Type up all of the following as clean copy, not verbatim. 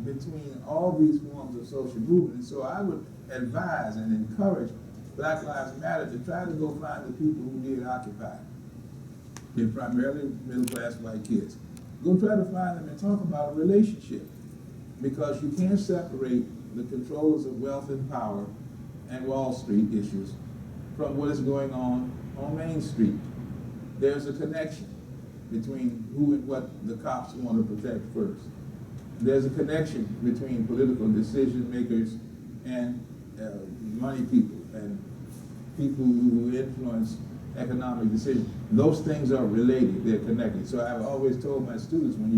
between all these forms of social movement. And so I would advise and encourage Black Lives Matter to try to go find the people who did Occupy. They're primarily middle-class white kids. Go try to find them and talk about a relationship, because you can't separate the controllers of wealth and power and Wall Street issues from what is going on Main Street. There's a connection between who and what the cops want to protect first. There's a connection between political decision makers and money people and people who influence economic decisions. Those things are related, they're connected. So I've always told my students, when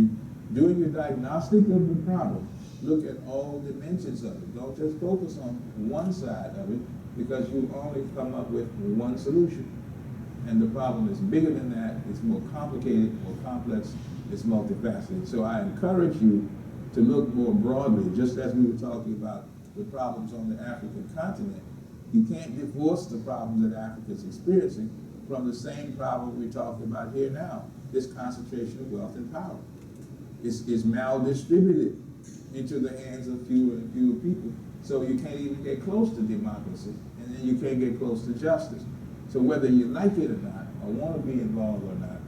you're doing your diagnostic of the problem, look at all dimensions of it. Don't just focus on one side of it, because you only come up with one solution. And the problem is bigger than that, it's more complicated, more complex, it's multifaceted. So I encourage you to look more broadly, just as we were talking about the problems on the African continent. You can't divorce the problems that Africa is experiencing from the same problem we're talking about here now, this concentration of wealth and power. It's maldistributed into the hands of fewer and fewer people. So you can't even get close to democracy, and then you can't get close to justice. So whether you like it or not, or want to be involved or not,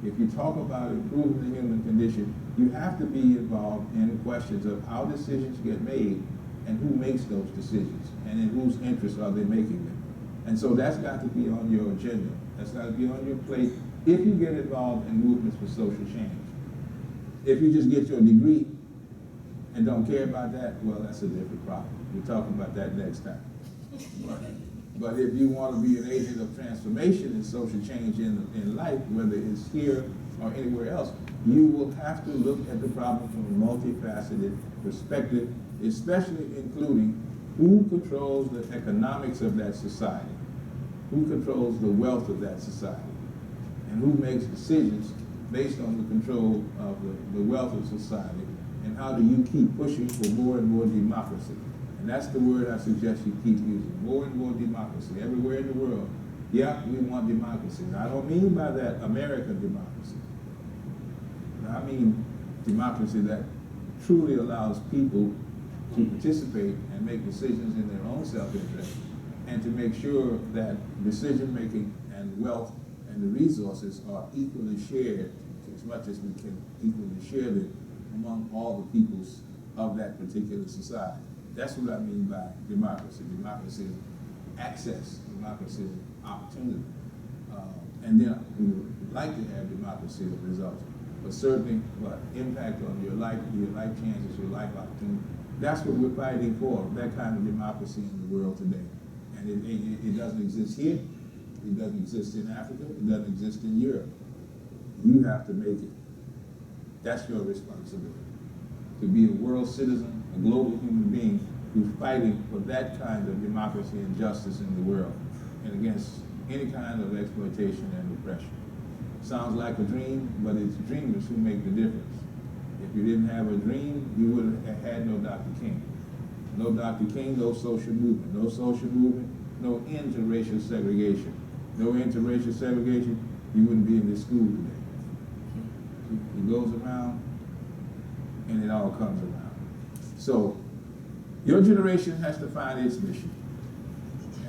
if you talk about improving the human condition, you have to be involved in questions of how decisions get made and who makes those decisions and in whose interest are they making them. And so that's got to be on your agenda. That's got to be on your plate if you get involved in movements for social change. If you just get your degree and don't care about that, well, that's a different problem. We'll talk about that next time. But if you want to be an agent of transformation and social change in life, whether it's here or anywhere else, you will have to look at the problem from a multifaceted perspective, especially including who controls the economics of that society, who controls the wealth of that society, and who makes decisions based on the control of the wealth of society, and how do you keep pushing for more and more democracy. And that's the word I suggest you keep using, more and more democracy, everywhere in the world. Yeah, we want democracy. Now, I don't mean by that American democracy. I mean democracy that truly allows people to participate and make decisions in their own self-interest, and to make sure that decision-making and wealth and the resources are equally shared, as much as we can equally share them among all the peoples of that particular society. That's what I mean by democracy. Democracy is access, democracy is opportunity. And then we would like to have democracy as a result. But certainly, what impact on your life chances, your life opportunity, that's what we're fighting for, that kind of democracy in the world today. And it doesn't exist here, it doesn't exist in Africa, it doesn't exist in Europe. You have to make it. That's your responsibility. To be a world citizen, a global human being who's fighting for that kind of democracy and justice in the world, and against any kind of exploitation and oppression. Sounds like a dream, but it's dreamers who make the difference. If you didn't have a dream, you would have had no Dr. King. No Dr. King, no social movement. No social movement, no end to racial segregation. No end to racial segregation, you wouldn't be in this school today. It goes around, and it all comes around. So, your generation has to find its mission.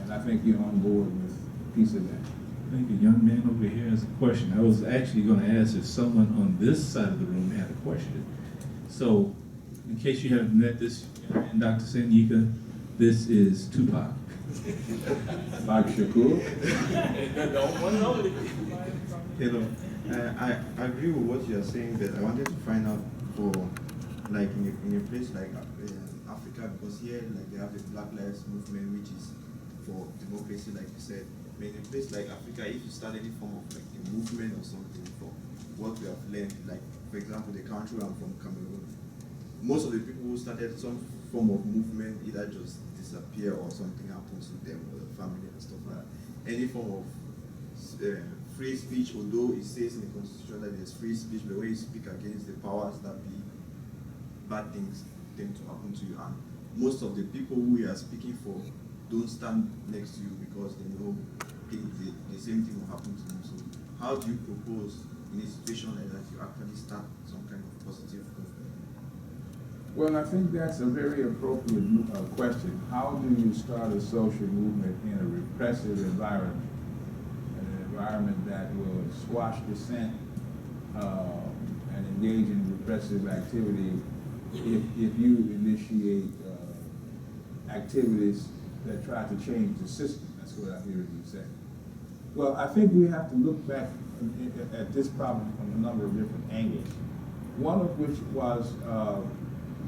And I think you're on board with a piece of that. I think a young man over here has a question. I was actually going to ask if someone on this side of the room had a question. So, in case you haven't met this young man, Dr. Sanyika, this is Tupac. Like Shakur? Hello. I agree with what you are saying, but I wanted to find out for, like, in a place like Africa, because here, like, they have the Black Lives Movement, which is for democracy, like you said. But in a place like Africa, if you start any form of like a movement or something, from what we have learned, like, for example, the country I'm from, Cameroon, most of the people who started some form of movement either just disappear or something happens to them or their family and stuff like that. Any form of free speech, although it says in the constitution that there's free speech, but when you speak against the powers that be, bad things tend to happen to you. And most of the people who we are speaking for don't stand next to you because they know the same thing will happen to them. So how do you propose in a situation like that you actually start some kind of positive movement? Well, I think that's a very appropriate question. How do you start a social movement in a repressive environment? An environment that will squash dissent and engage in repressive activity if you initiate activities that try to change the system. That's what I'm hearing you say. Well, I think we have to look back at this problem from a number of different angles. One of which was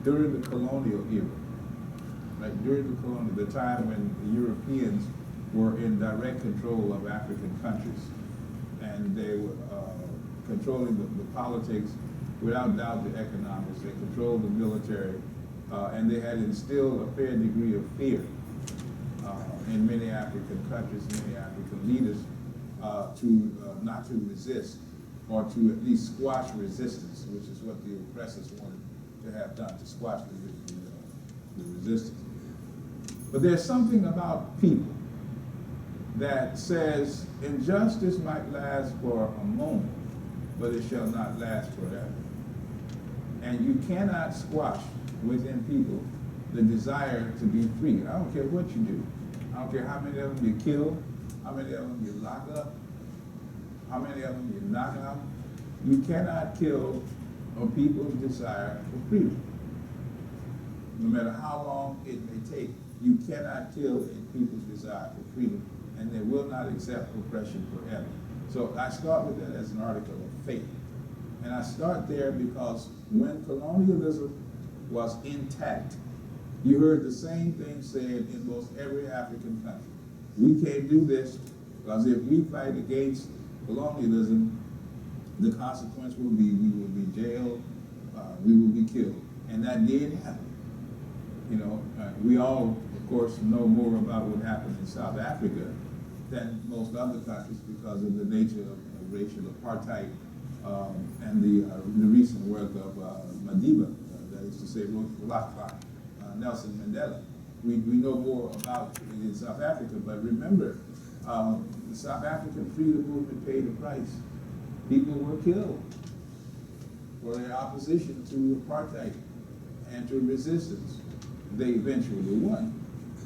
during the colonial era, like during the time when the Europeans were in direct control of African countries, and they were controlling the politics, without doubt the economics, they controlled the military, and they had instilled a fair degree of fear in many African countries, many African leaders, to not to resist, or to at least squash resistance, which is what the oppressors wanted to have done, to squash the resistance. But there's something about people that says injustice might last for a moment, but it shall not last forever. And you cannot squash within people the desire to be free. I don't care what you do. I don't care how many of them you kill, how many of them you lock up, how many of them you knock out. You cannot kill a people's desire for freedom. No matter how long it may take, you cannot kill a people's desire for freedom, and they will not accept oppression forever. So I start with that as an article of faith. And I start there because when colonialism was intact, you heard the same thing said in most every African country. We can't do this because if we fight against colonialism, the consequence will be we will be jailed, we will be killed. And that did happen. You know, we all, of course, know more about what happened in South Africa than most other countries because of the nature of racial apartheid and the recent work of Madiba, that is to say, Nelson Mandela. We know more about it in South Africa, but remember, the South African freedom movement paid a price. People were killed for their opposition to apartheid and to resistance. They eventually won,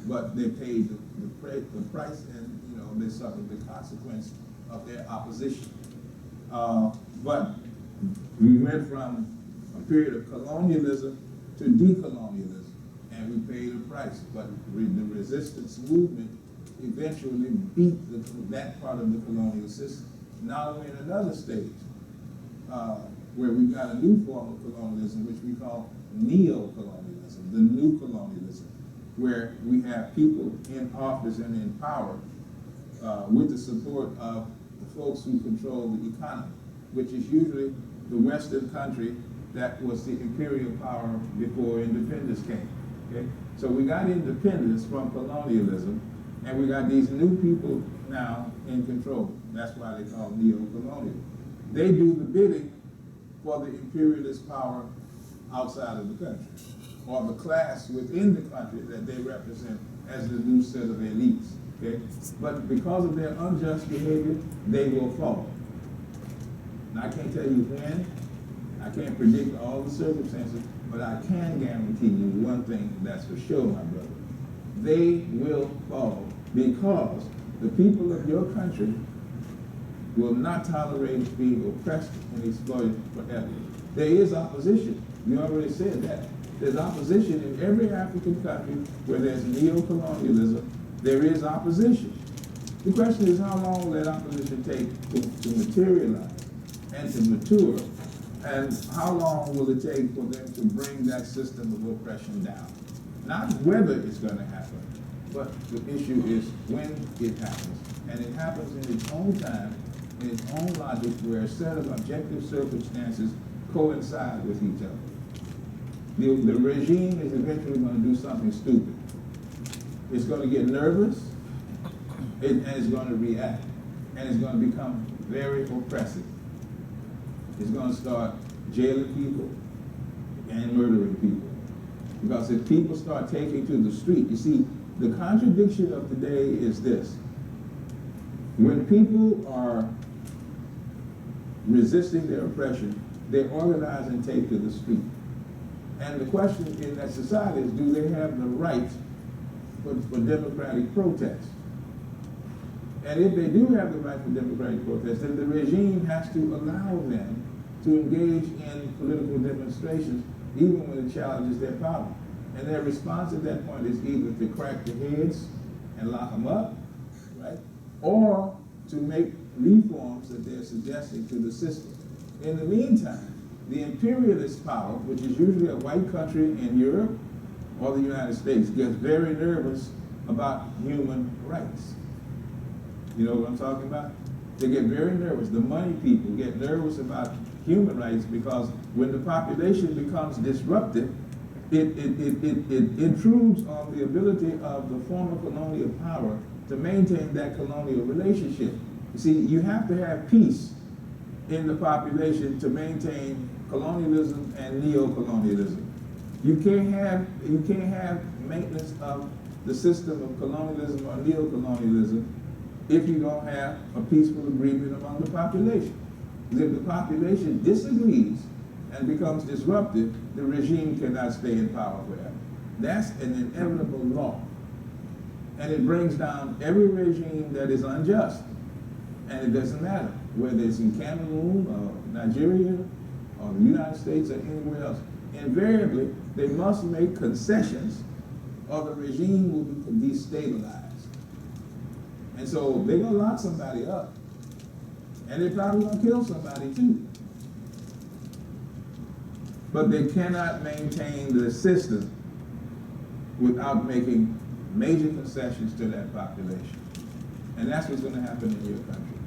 but they paid the price, and they suffered the consequence of their opposition. But we went from a period of colonialism to decolonialism, and we paid a price. But the resistance movement eventually beat that part of the colonial system. Now we're in another stage where we've got a new form of colonialism, which we call neo-colonialism, the new colonialism, where we have people in office and in power with the support of the folks who control the economy, which is usually the Western country that was the imperial power before independence came. Okay? So we got independence from colonialism, and we got these new people now in control. That's why they call neo-colonial. They do the bidding for the imperialist power outside of the country, or the class within the country that they represent as the new set of elites. Okay? But because of their unjust behavior, they will fall. Now, I can't tell you when, I can't predict all the circumstances, but I can guarantee you one thing that's for sure, my brother. They will fall because the people of your country will not tolerate being oppressed and exploited forever. There is opposition. You already said that. There's opposition in every African country where there's neo-colonialism. There is opposition. The question is, how long will that opposition take to materialize and to mature? And how long will it take for them to bring that system of oppression down? Not whether it's going to happen, but the issue is when it happens. And it happens in its own time, in its own logic, where a set of objective circumstances coincide with each other. The regime is eventually going to do something stupid. It's going to get nervous, and it's going to react, and it's going to become very oppressive. It's going to start jailing people and murdering people. Because if people start taking to the street, you see, the contradiction of today is this. When people are resisting their oppression, they organize and take to the street. And the question in that society is, do they have the right for democratic protest? And if they do have the right for democratic protest, then the regime has to allow them to engage in political demonstrations, even when it challenges their power. And their response at that point is either to crack their heads and lock them up, right? Or to make reforms that they're suggesting to the system. In the meantime, the imperialist power, which is usually a white country in Europe or the United States, gets very nervous about human rights. You know what I'm talking about? They get very nervous. The money people get nervous about human rights because when the population becomes disrupted, it intrudes on the ability of the former colonial power to maintain that colonial relationship. You see, you have to have peace in the population to maintain colonialism and neo-colonialism. You can't have maintenance of the system of colonialism or neo-colonialism if you don't have a peaceful agreement among the population. Because if the population disagrees and becomes disrupted, the regime cannot stay in power forever. That's an inevitable law. And it brings down every regime that is unjust. And it doesn't matter whether it's in Cameroon or Nigeria or the United States or anywhere else. Invariably, they must make concessions or the regime will be destabilized. And so they're gonna lock somebody up. And they're probably gonna kill somebody too. But they cannot maintain the system without making major concessions to that population. And that's what's gonna happen in your country.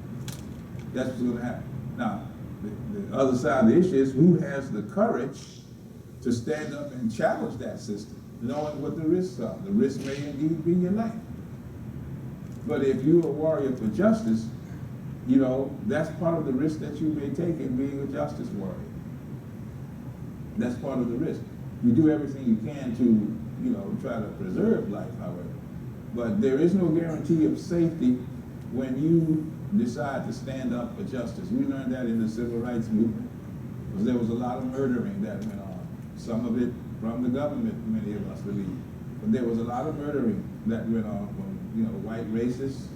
That's what's gonna happen. Now, the other side of the issue is who has the courage to stand up and challenge that system, knowing what the risks are. The risk may indeed be your life. But if you're a warrior for justice, you know, that's part of the risk that you may take in being a justice warrior. That's part of the risk. You do everything you can to, you know, try to preserve life, however. But there is no guarantee of safety when you decide to stand up for justice. We learned that in the civil rights movement, because there was a lot of murdering that went on. Some of it from the government, many of us believe. But there was a lot of murdering that went on from, you know, white racists,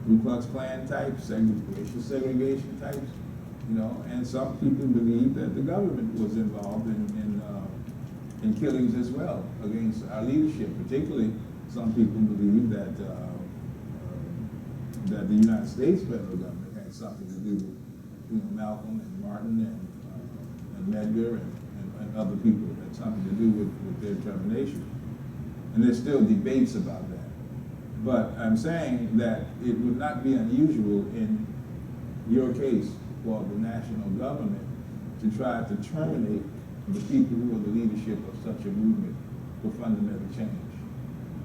Ku Klux Klan types, racial segregation types, you know, and some people believe that the government was involved in killings as well against our leadership. Particularly, some people believe that that the United States federal government had something to do with, you know, Malcolm and Martin and Medgar and other people that had something to do with their termination. And there's still debates about that. But I'm saying that it would not be unusual in your case for the national government to try to terminate the people who are the leadership of such a movement for fundamental change,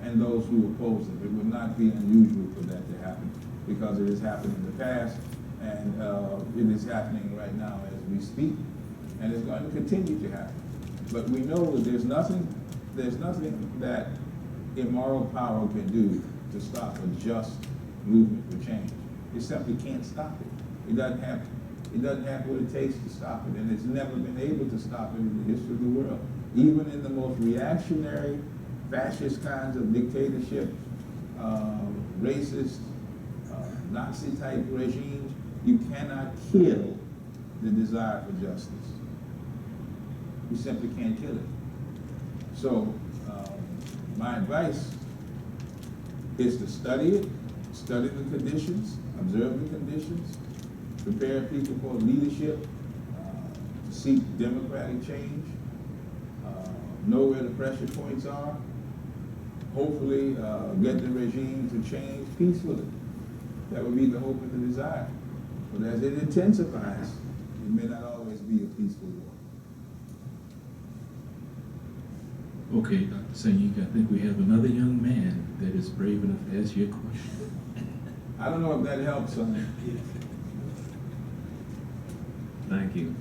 and those who oppose it. It would not be unusual for that to happen, because it has happened in the past, and it is happening right now as we speak, and it's going to continue to happen. But we know that there's nothing that immoral power can do to stop a just movement for change. It simply can't stop it. It doesn't have what it takes to stop it, and it's never been able to stop it in the history of the world. Even in the most reactionary, fascist kinds of dictatorship, racist, Nazi-type regimes, you cannot kill the desire for justice. You simply can't kill it. So, my advice is to study it, study the conditions, observe the conditions, prepare people for leadership, to seek democratic change, know where the pressure points are, hopefully get the regime to change peacefully. That would be the hope and the desire. But as it intensifies, it may not always be a peaceful war. Okay, Dr. Sanyika, I think we have another young man that is brave enough to ask you a question. I don't know if that helps. Thank you.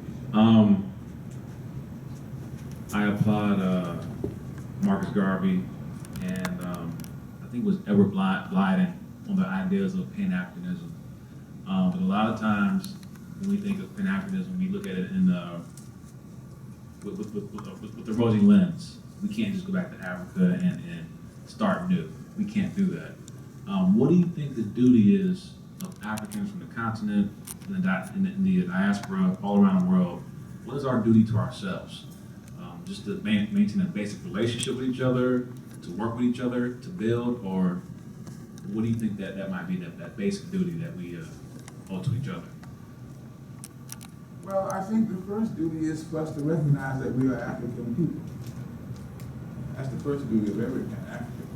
I applaud Marcus Garvey and I think it was Edward Blyden on the ideas of Pan-Africanism. But a lot of times when we think of Pan-Africanism, we look at it in with the rosy lens. We can't just go back to Africa and start new. We can't do that. What do you think the duty is of Africans from the continent and the diaspora all around the world? What is our duty to ourselves? Just to maintain a basic relationship with each other, to work with each other, to build, or what do you think that might be, that basic duty that we owe to each other? Well, I think the first duty is for us to recognize that we are African people. That's the first duty of every African.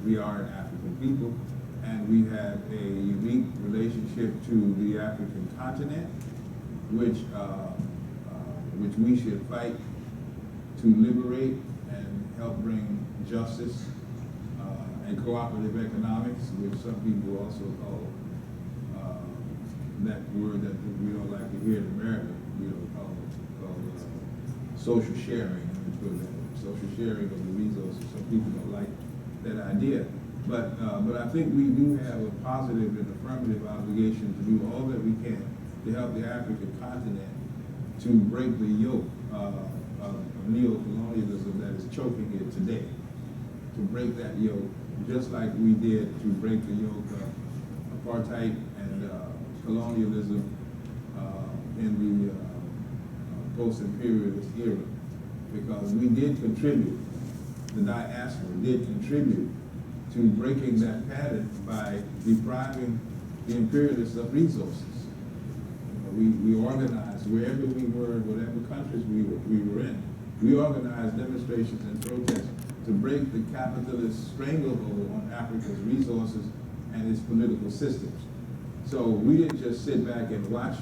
We are an African people, and we have a unique relationship to the African continent, which we should fight to liberate and help bring justice and cooperative economics, which some people also call that word that we don't like to hear in America, called social sharing. Social sharing of the resources. Some people don't like that idea. But I think we do have a positive and affirmative obligation to do all that we can to help the African continent to break the yoke of neo-colonialism that is choking it today. To break that yoke, just like we did to break the yoke of apartheid and colonialism in the post-imperialist era. Because we did contribute, the diaspora did contribute to breaking that pattern by depriving the imperialists of resources. We organized wherever we were, whatever countries we were in, we organized demonstrations and protests to break the capitalist stranglehold on Africa's resources and its political systems. So we didn't just sit back and watch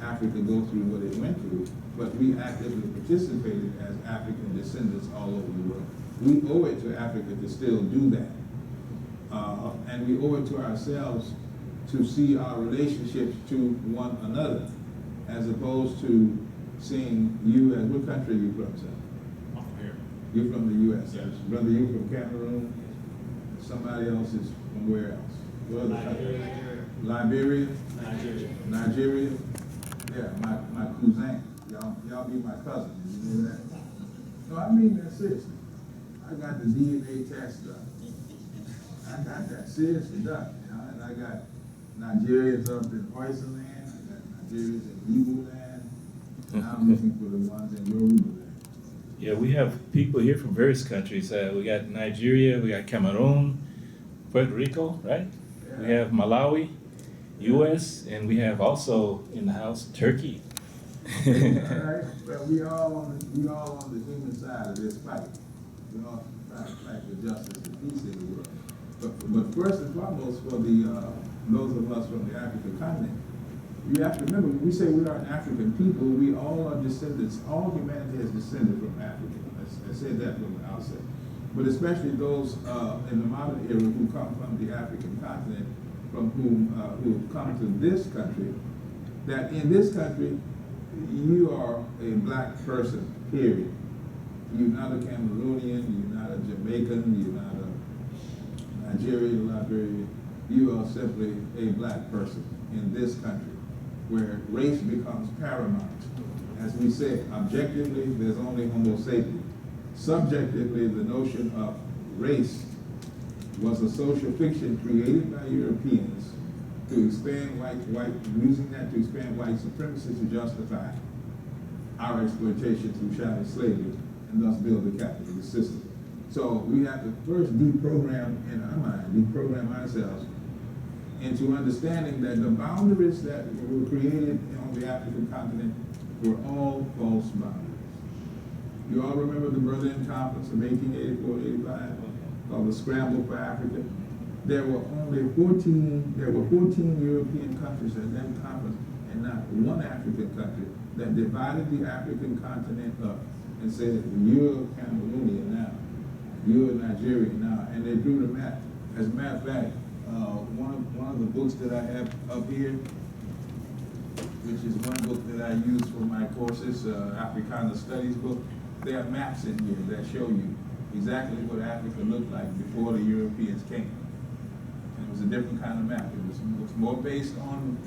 Africa go through what it went through, but we actively participated as African descendants all over the world. We owe it to Africa to still do that. And we owe it to ourselves to see our relationships to one another, as opposed to seeing you as, what country are you from, sir? I'm from here. You're from the U.S. Yes. Brother, you from Cameroon? Somebody else is from where else? What other country? Liberia? Nigeria? Yeah, my cousin. Y'all be my cousin. You know that? No, I mean that seriously. I got the DNA test done. I got that seriously done. You know? And I got Nigerians up in Oysterland. I got Nigerians in Igbo land. And I'm looking for the ones in Yoruba land. Yeah, we have people here from various countries. We got Nigeria, we got Cameroon, Puerto Rico, right? Yeah. We have Malawi, U.S., and we have also in the house Turkey. All right, well, we all on the human side of this fight. We all trying to fight for justice and peace in the world. But first and foremost, for those of us from the African continent, you have to remember, when we say we are an African people, we all are descendants. All humanity has descended from Africa. I said that from the outset. But especially those in the modern era who come from the African continent, from whom who have come to this country, that in this country, you are a black person, period. You're not a Cameroonian, you're not a Jamaican, you're not a Nigerian, Liberian. You are simply a black person in this country, where race becomes paramount. As we said, objectively, there's only Homo sapiens. Subjectively, the notion of race was a social fiction created by Europeans to expand using that to expand white supremacy to justify our exploitation through chattel slavery and thus build a capitalist system. So we have to first deprogram in our mind, deprogram ourselves into understanding that the boundaries that were created on the African continent were all false boundaries. You all remember the Berlin Conference of 1884-85 called the Scramble for Africa? There were 14 European countries at that conference and not one African country that divided the African continent up and said, you're Cameroonian now, you're Nigerian now, and they drew the map. As a matter of fact, one of the books that I have up here, which is one book that I use for my courses, Africana Studies book, there are maps in here that show you exactly what Africa looked like before the Europeans came. And it was a different kind of map. It was more based on,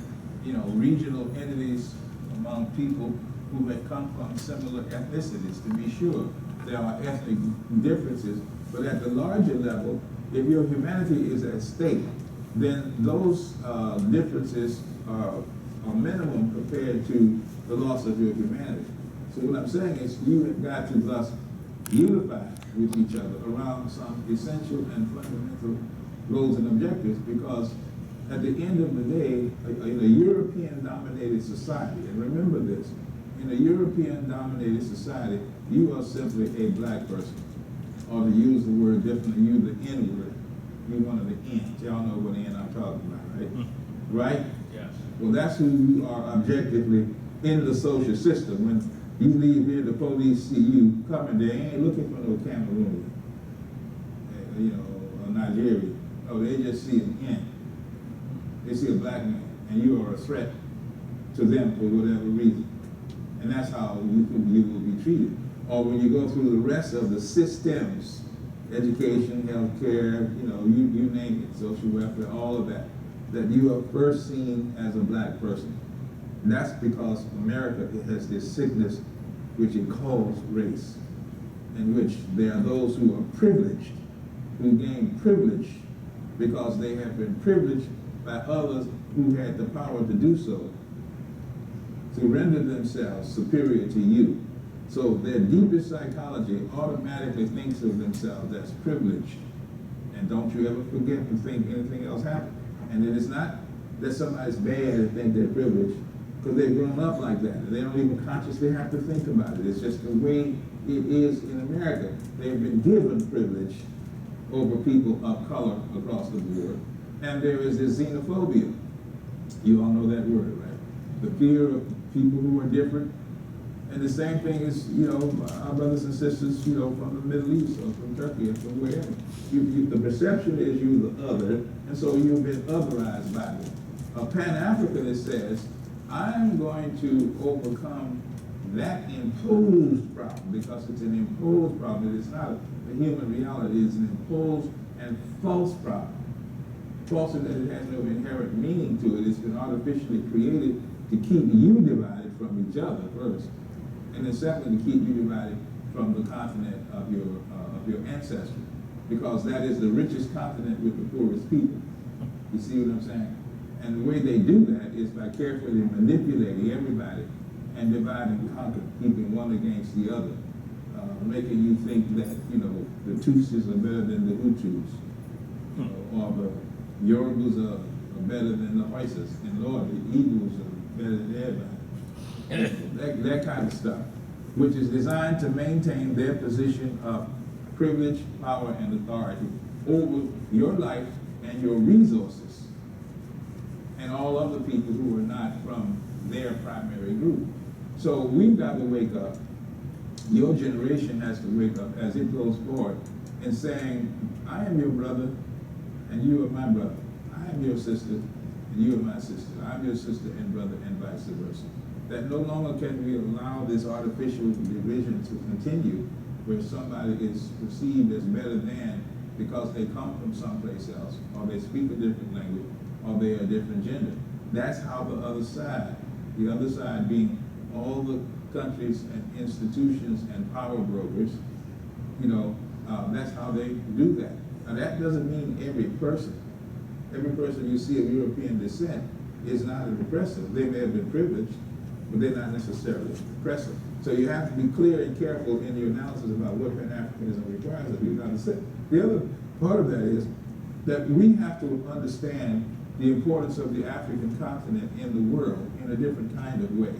regional entities among people who had come from similar ethnicities, to be sure. There are ethnic differences, but at the larger level, if your humanity is at stake, then those differences are minimum compared to the loss of your humanity. So what I'm saying is you have got to thus unify with each other around some essential and fundamental goals and objectives, because at the end of the day, in a European-dominated society, and remember this, in a European-dominated society, you are simply a black person. Or to use the word differently, use the N-word. You're one of the N's. Y'all know what N I'm talking about, right? Right? Yes. Well, that's who you are objectively in the social system. When you leave here, the police see you coming, they ain't looking for no Cameroonian, or Nigerian. Oh, they just see an N. They see a black man, and you are a threat to them for whatever reason. And that's how you will be treated. Or when you go through the rest of the systems, education, healthcare, you name it, social welfare, all of that, that you are first seen as a black person. And that's because America has this sickness which it calls race, in which there are those who are privileged, who gain privilege because they have been privileged by others who had the power to do so, to render themselves superior to you. So their deepest psychology automatically thinks of themselves as privileged. And don't you ever forget to think anything else happened. And it is not that somebody's bad and think they're privileged, because they've grown up like that. And they don't even consciously have to think about it. It's just the way it is in America. They've been given privilege over people of color across the board. And there is this xenophobia. You all know that word, right? The fear of people who are different. And the same thing is, our brothers and sisters, from the Middle East or from Turkey or from wherever. The perception is you the other, and so you've been otherized by them. A Pan-Africanist says, I'm going to overcome that imposed problem, because it's an imposed problem. It's not a human reality. It's an imposed and false problem. False in that it has no inherent meaning to it. It's been artificially created to keep you divided from each other first, and then secondly, to keep you divided from the continent of your ancestry, because that is the richest continent with the poorest people. You see what I'm saying? And the way they do that is by carefully manipulating everybody and divide and conquer, keeping one against the other, making you think that the Tutsis are better than the Hutus, or the Yorubas are better than the Haisas, and Lord, the Eagles are better than everybody. that kind of stuff, which is designed to maintain their position of privilege, power, and authority over your life and your resources, and all other people who are not from their primary group. So we've got to wake up. Your generation has to wake up as it goes forward in saying, I am your brother, and you are my brother. I am your sister, and you are my sister. I'm your sister and brother, and vice versa. That no longer can we allow this artificial division to continue, where somebody is perceived as better than because they come from someplace else, or they speak a different language, or they are a different gender. That's how the other side being all the countries and institutions and power brokers, that's how they do that. Now that doesn't mean every person you see of European descent is not an oppressor. They may have been privileged, but they're not necessarily oppressive. So you have to be clear and careful in your analysis about what Pan-Africanism requires of you. Now the other part of that is that we have to understand the importance of the African continent in the world in a different kind of way.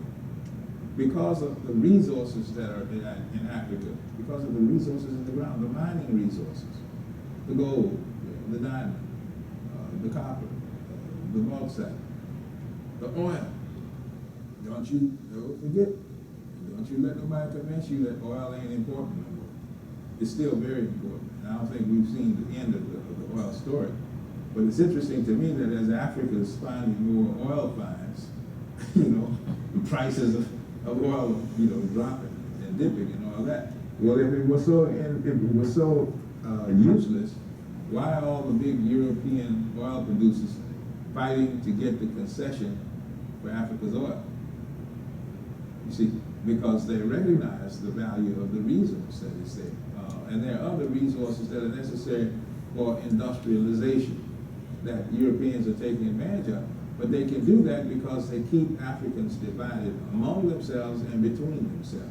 Because of the resources that are in Africa, because of the resources in the ground, the mining resources, the gold, the diamond, the copper, the bauxite, the oil. Don't you ever forget, don't you let nobody convince you that oil ain't important no more. It's still very important. And I don't think we've seen the end of the oil story. But it's interesting to me that as Africa is finding more oil finds, the prices of oil, dropping and dipping and all that. Well, if it was so useless, why are all the big European oil producers fighting to get the concession for Africa's oil? You see, because they recognize the value of the resource that is there. And there are other resources that are necessary for industrialization that Europeans are taking advantage of. But they can do that because they keep Africans divided among themselves and between themselves.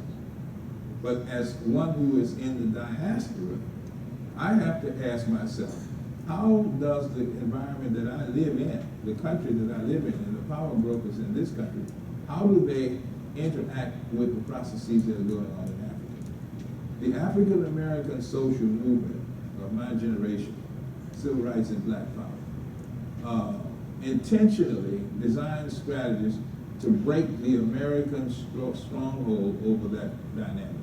But as one who is in the diaspora, I have to ask myself, how does the environment that I live in, the country that I live in, and the power brokers in this country, how do they interact with the processes that are going on in Africa? The African American social movement of my generation, civil rights and black power, intentionally designed strategies to break the American stronghold over that dynamic.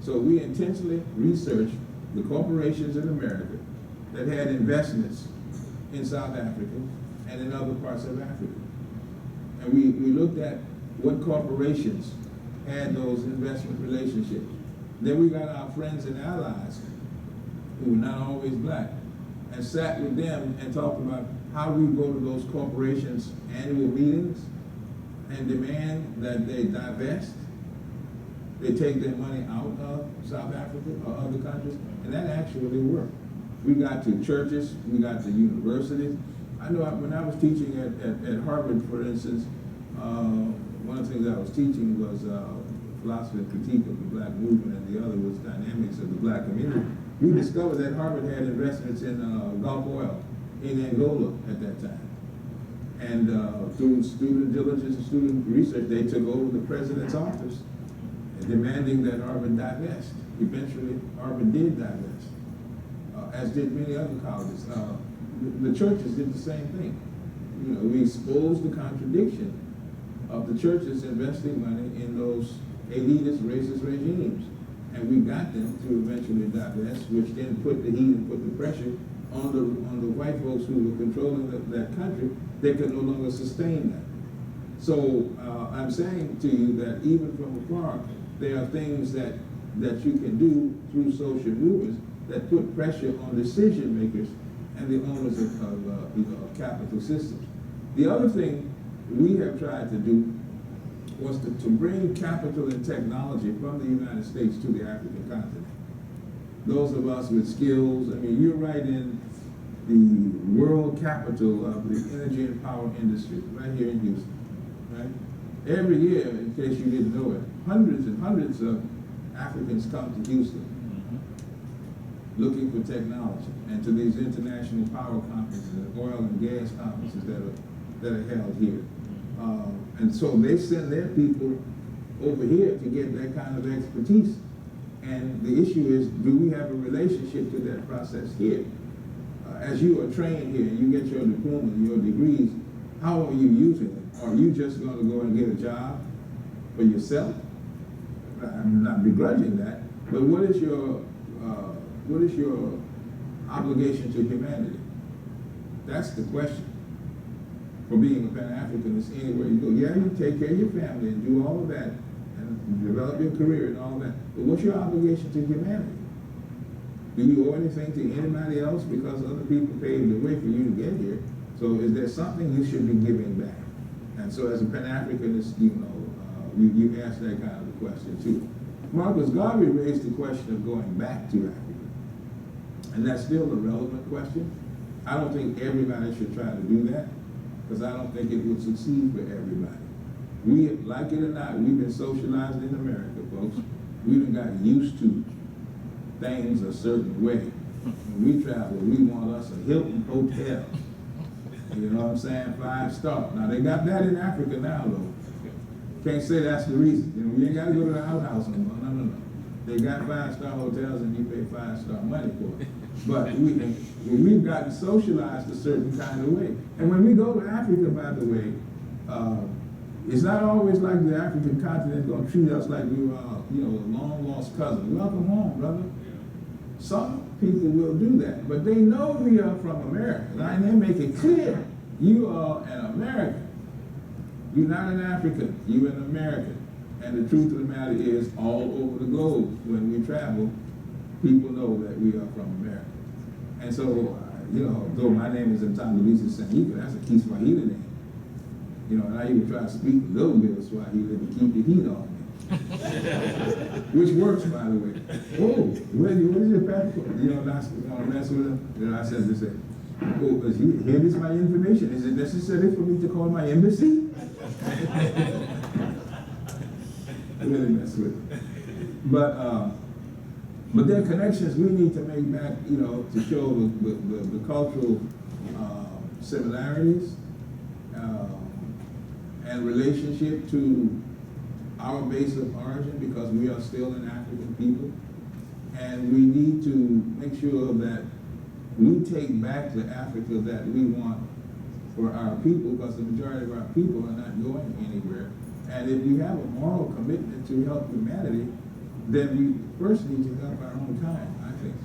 So we intentionally researched the corporations in America that had investments in South Africa and in other parts of Africa. And we looked at what corporations had those investment relationships. Then we got our friends and allies, who were not always black, and sat with them and talked about how we go to those corporations' annual meetings and demand that they divest, they take their money out of South Africa or other countries, and that actually worked. We got to churches, we got to universities. I know when I was teaching at Harvard, for instance, one of the things I was teaching was philosophy and critique of the black movement, and the other was dynamics of the black community. We discovered that Harvard had investments in Gulf Oil in Angola at that time. And through student diligence and student research, they took over the president's office, demanding that Harvard divest. Eventually, Harvard did divest, as did many other colleges. The churches did the same thing. You know, we exposed the contradiction of the churches investing money in those elitist, racist regimes. And we got them to eventually divest, which then put the heat and put the pressure on the white folks who were controlling that country. They could no longer sustain that. So I'm saying to you that even from afar, there are things that you can do through social movements that put pressure on decision makers and the owners of capital systems. The other thing we have tried to do was to bring capital and technology from the United States to the African continent. Those of us with skills, I mean, you're right in the world capital of the energy and power industry, right here in Houston, right? Every year, in case you didn't know it, hundreds and hundreds of Africans come to Houston looking for technology, and to these international power conferences and oil and gas conferences that are held here. And so they send their people over here to get that kind of expertise. And the issue is, do we have a relationship to that process here? As you are trained here, you get your diploma, your degrees, how are you using it? Are you just going to go and get a job for yourself? I'm not begrudging that, but what is your obligation to humanity? That's the question. For being a Pan-Africanist anywhere you go. Yeah, you take care of your family and do all of that and develop your career and all that. But what's your obligation to humanity? Do you owe anything to anybody else because other people paved the way for you to get here? So is there something you should be giving back? And so as a Pan-Africanist, you ask that kind of a question too. Marcus Garvey raised the question of going back to Africa. And that's still a relevant question. I don't think everybody should try to do that, because I don't think it would succeed for everybody. We, like it or not, we've been socialized in America, folks. We've got used to things a certain way. When we travel, we want us a Hilton hotel. You know what I'm saying? 5-star. Now, they got that in Africa now, though. Can't say that's the reason. You know, you ain't got to go to the outhouse no more. No. They got 5-star hotels and you pay 5-star money for it. But we've gotten socialized a certain kind of way. And when we go to Africa, by the way, it's not always like the African continent is going to treat us like we were, a long-lost cousin. Welcome home, brother. Some people will do that, but they know we are from America, and they make it clear, you are an American. You're not an African, you're an American. And the truth of the matter is, all over the globe, when we travel, people know that we are from America. And so, though my name is Mtangulizi Sanyika, that's a Kiswahili name. And I even try to speak a little bit of Swahili to keep the heat on me. Which works, by the way. Oh, where's your passport? You know, not want to mess with them. You know, I said to say, oh, here is my information. Is it necessary for me to call my embassy? Really mess with them. But there are connections we need to make back, you know, to show the cultural similarities and relationship to our base of origin, because we are still an African people. And we need to make sure that we take back the Africa that we want for our people, because the majority of our people are not going anywhere. And if you have a moral commitment to help humanity, then we first need to help our own kind, I think.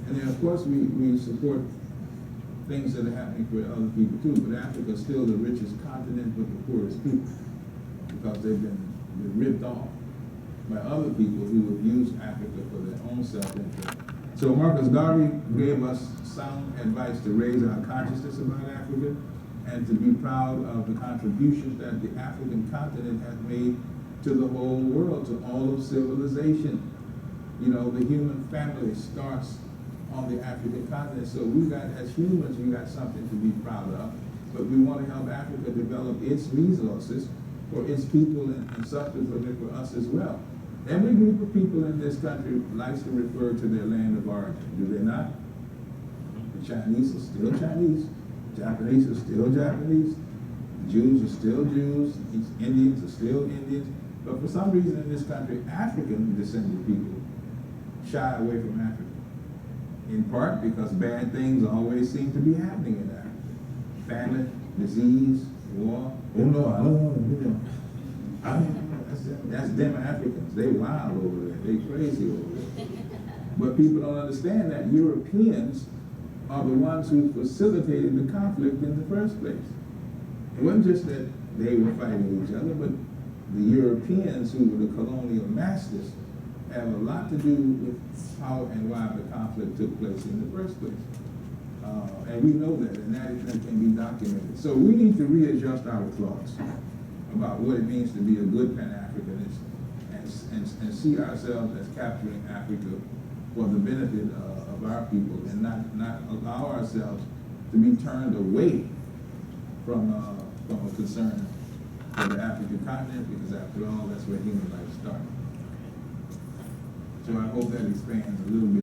And then, of course, we support things that are happening for other people too, but Africa is still the richest continent with the poorest people, because they've been ripped off by other people who have used Africa for their own self-interest. So Marcus Garvey gave us sound advice to raise our consciousness about Africa and to be proud of the contributions that the African continent has made to the whole world, to all of civilization. You know, the human family starts on the African continent. So we got, as humans, we got something to be proud of, but we want to help Africa develop its resources for its people and subsequently for us as well. Every group of people in this country likes to refer to their land of origin, do they not? The Chinese are still Chinese, Japanese are still Japanese, Jews are still Jews, Indians are still Indians, but for some reason in this country, African descended people shy away from Africa. In part because bad things always seem to be happening in Africa. Famine, disease, war. Oh no, I don't want to do that. That's them Africans. They wild over there. They crazy over there. But people don't understand that Europeans are the ones who facilitated the conflict in the first place. It wasn't just that they were fighting each other, but the Europeans who were the colonial masters have a lot to do with how and why the conflict took place in the first place. And we know that, and that can be documented. So we need to readjust our thoughts about what it means to be a good Pan-Africanist and see ourselves as capturing Africa for the benefit of our people, and not allow ourselves to be turned away from a concern for the African continent, because after all, that's where human life started. So I hope that expands a little bit.